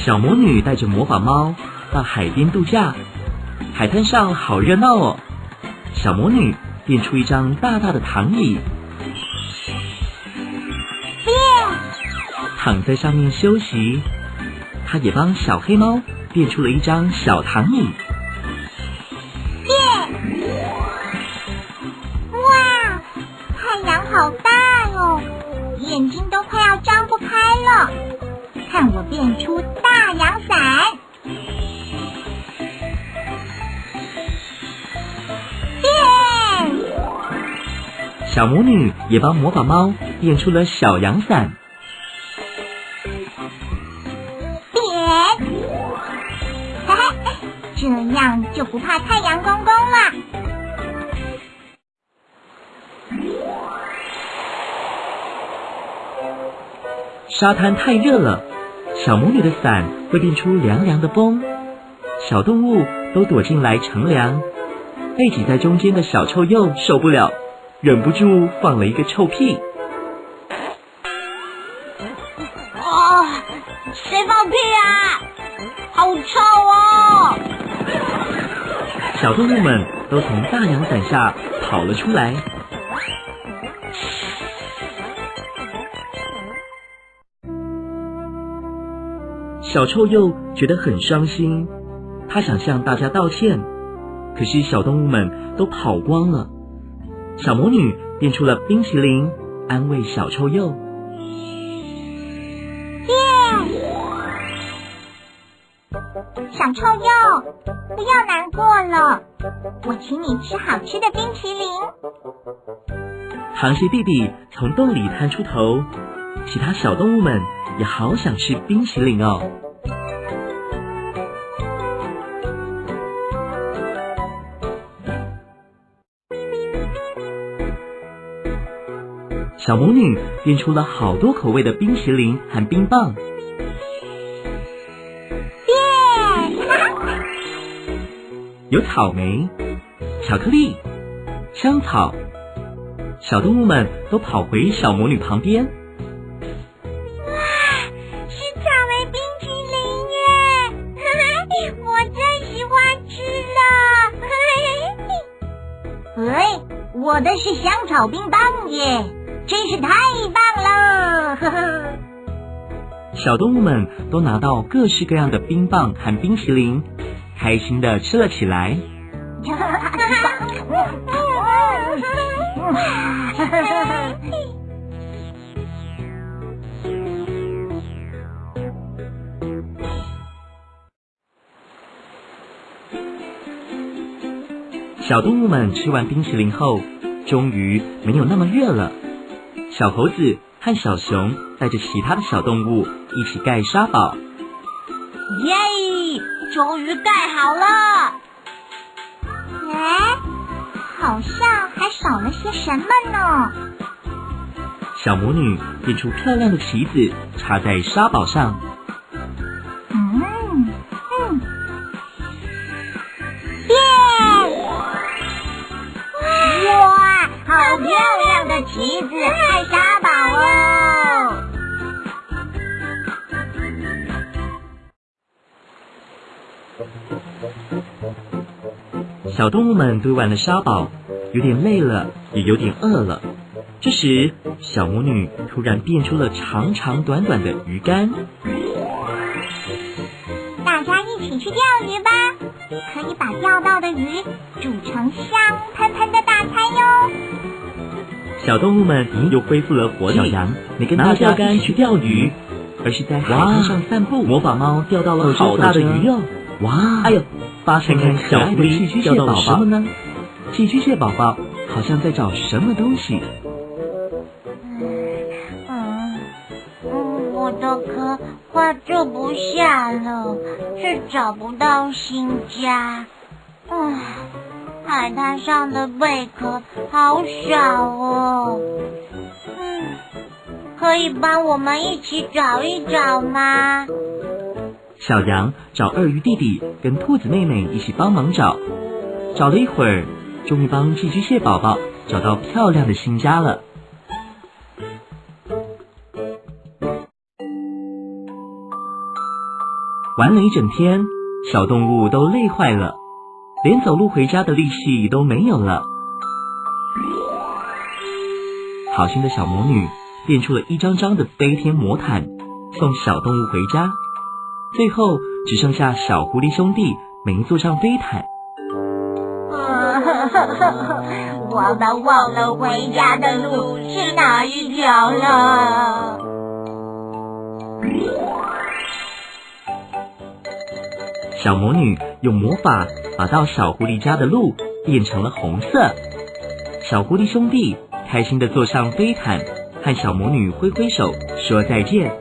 小魔女带着魔法猫到海边度假，海滩上好热闹哦。小魔女变出一张大大的躺椅，躺在上面休息。她也帮小黑猫变出了一张小躺椅。哇，太阳好大哦，眼睛都快要张不开了。看我变出大阳伞！变！小魔女也帮魔法猫变出了小阳伞。变！嘿嘿，这样就不怕太阳公公了。沙滩太热了，小魔女的伞会变出凉凉的风，小动物都躲进来乘凉。被挤在中间的小臭鼬受不了，忍不住放了一个臭屁。谁放屁啊？好臭哦！小动物们都从大阳伞下跑了出来。小臭鼬觉得很伤心，他想向大家道歉，可是小动物们都跑光了。小魔女变出了冰淇淋，安慰小臭鼬。小臭鼬，不要难过了，我请你吃好吃的冰淇淋。螃蟹弟弟从洞里探出头，其他小动物们也好想吃冰淇淋哦。小魔女变出了好多口味的冰淇淋和冰棒。有草莓、巧克力、香草，小动物们都跑回小魔女旁边。哇，是草莓冰淇淋耶！我最喜欢吃了。哎，我的是香草冰棒耶，真是太棒了！呵呵。小动物们都拿到各式各样的冰棒和冰淇淋，开心地吃了起来。小动物们吃完冰淇淋后，终于没有那么热了。小猴子和小熊带着其他的小动物一起盖沙堡。耶！终于盖好了。好像还少了些什么呢？小魔女变出漂亮的旗子，插在沙堡上。变！哇，好漂亮的旗子和沙堡哦！小动物们堆完了沙堡，有点累了，也有点饿了。这时，小魔女突然变出了长长短短的鱼竿。大家一起去钓鱼吧，可以把钓到的鱼煮成香喷喷的大餐哟。小动物们又恢复了活力。小羊没跟大家一起去钓鱼，而是在海滩上散步。魔法猫钓到了好大的鱼哦！哇！哎呦！发现看小狐狸钓到了什么呢？寄居蟹宝宝好像在找什么东西。我的壳快住不下了，是找不到新家。海滩上的贝壳好少哦。可以帮我们一起找一找吗？小羊找鳄鱼弟弟跟兔子妹妹一起帮忙找，找了一会儿，终于帮寄居蟹宝宝找到漂亮的新家了。玩了一整天，小动物都累坏了，连走路回家的力气都没有了。好心的小魔女变出了一张张的飞天魔毯，送小动物回家。最后只剩下小狐狸兄弟没坐上飞毯。我们忘了回家的路是哪一条了。小魔女用魔法把到小狐狸家的路变成了红色。小狐狸兄弟开心地坐上飞毯，和小魔女挥挥手说再见。